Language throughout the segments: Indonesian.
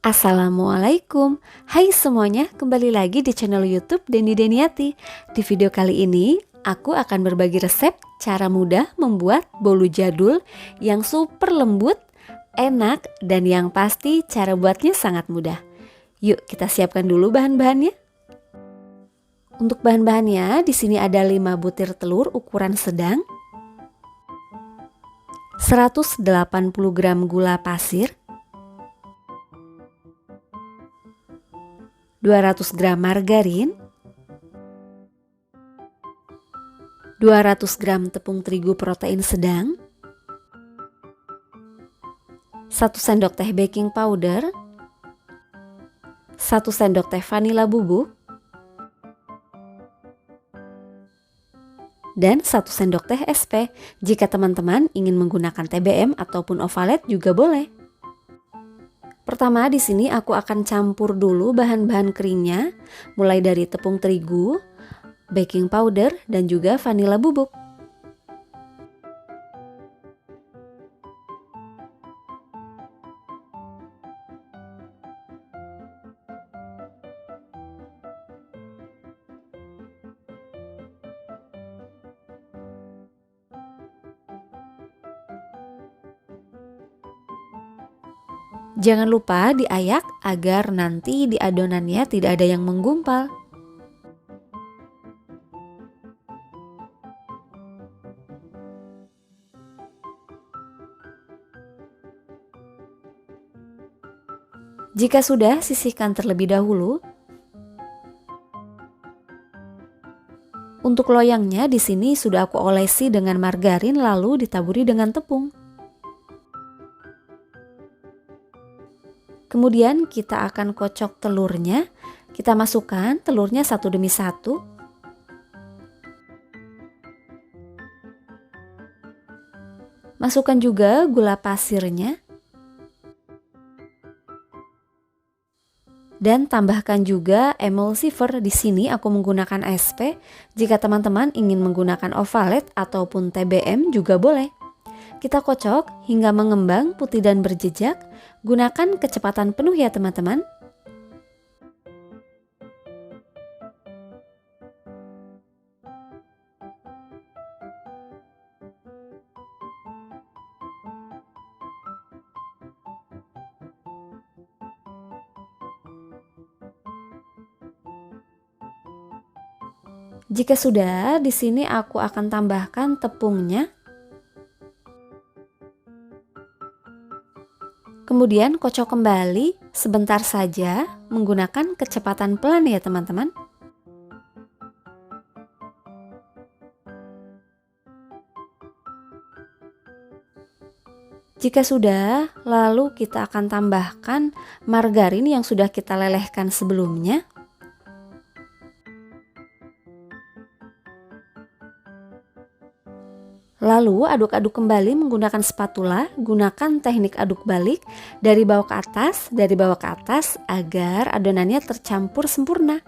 Assalamualaikum. Hai semuanya, kembali lagi di channel YouTube Deni Deniati. Di video kali ini, aku akan berbagi resep cara mudah membuat bolu jadul yang super lembut, enak, dan yang pasti cara buatnya sangat mudah. Yuk kita siapkan dulu bahan-bahannya. Untuk bahan-bahannya, di sini ada 5 butir telur ukuran sedang, 180 gram gula pasir, 200 gram margarin, 200 gram tepung terigu protein sedang, 1 sendok teh baking powder, 1 sendok teh vanila bubuk, dan 1 sendok teh SP. Jika teman-teman ingin menggunakan TBM ataupun ovalet juga boleh. Pertama di sini aku akan campur dulu bahan-bahan keringnya, mulai dari tepung terigu, baking powder, dan juga vanila bubuk. Jangan lupa diayak agar nanti di adonannya tidak ada yang menggumpal. Jika sudah, sisihkan terlebih dahulu. Untuk loyangnya di sini sudah aku olesi dengan margarin lalu ditaburi dengan tepung. Kemudian kita akan kocok telurnya. Kita masukkan telurnya satu demi satu. Masukkan juga gula pasirnya. Dan tambahkan juga emulsifier. Di sini aku menggunakan SP. Jika teman-teman ingin menggunakan ovalet ataupun TBM juga boleh. Kita kocok hingga mengembang putih dan berjejak. Gunakan kecepatan penuh ya teman-teman. Jika sudah, di sini aku akan tambahkan tepungnya. Kemudian kocok kembali sebentar saja menggunakan kecepatan pelan ya teman-teman. Jika sudah, lalu kita akan tambahkan margarin yang sudah kita lelehkan sebelumnya. Lalu aduk-aduk kembali menggunakan spatula, gunakan teknik aduk balik dari bawah ke atas agar adonannya tercampur sempurna.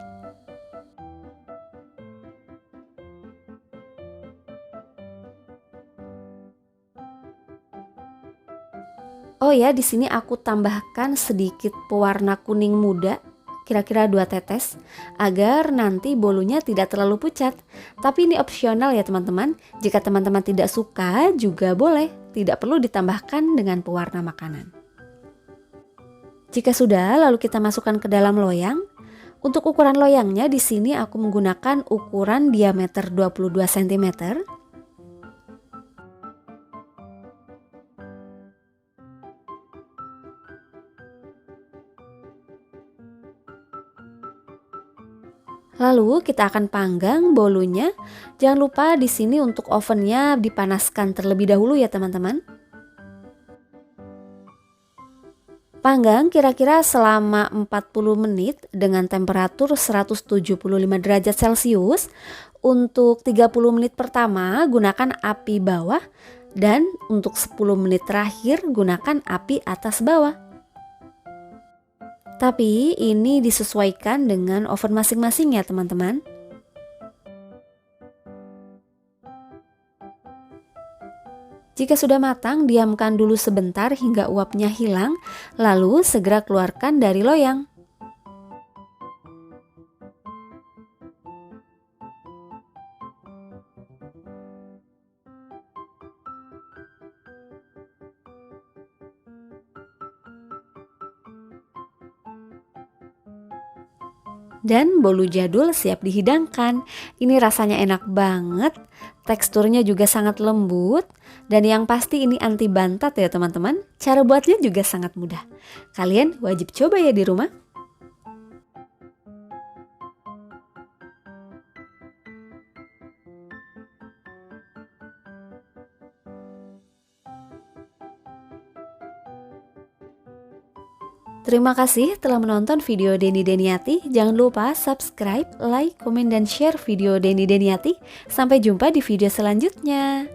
Oh ya, di sini aku tambahkan sedikit pewarna kuning muda. Kira-kira 2 tetes agar nanti bolunya tidak terlalu pucat. Tapi ini opsional ya teman-teman. Jika teman-teman tidak suka juga boleh, tidak perlu ditambahkan dengan pewarna makanan. Jika sudah, lalu kita masukkan ke dalam loyang. Untuk ukuran loyangnya di sini aku menggunakan ukuran diameter 22 cm. Lalu kita akan panggang bolunya. Jangan lupa di sini untuk ovennya dipanaskan terlebih dahulu ya teman-teman. Panggang kira-kira selama 40 menit dengan temperatur 175 derajat Celcius. Untuk 30 menit pertama gunakan api bawah dan untuk 10 menit terakhir gunakan api atas bawah. Tapi ini disesuaikan dengan oven masing-masing ya teman-teman. Jika sudah matang, diamkan dulu sebentar hingga uapnya hilang, lalu segera keluarkan dari loyang. Dan bolu jadul siap dihidangkan. Ini rasanya enak banget, teksturnya juga sangat lembut, dan yang pasti ini anti bantat ya teman-teman. Cara buatnya juga sangat mudah. Kalian wajib coba ya di rumah. Terima kasih telah menonton video Deni Deniati. Jangan lupa subscribe, like, komen, dan share video Deni Deniati. Sampai jumpa di video selanjutnya.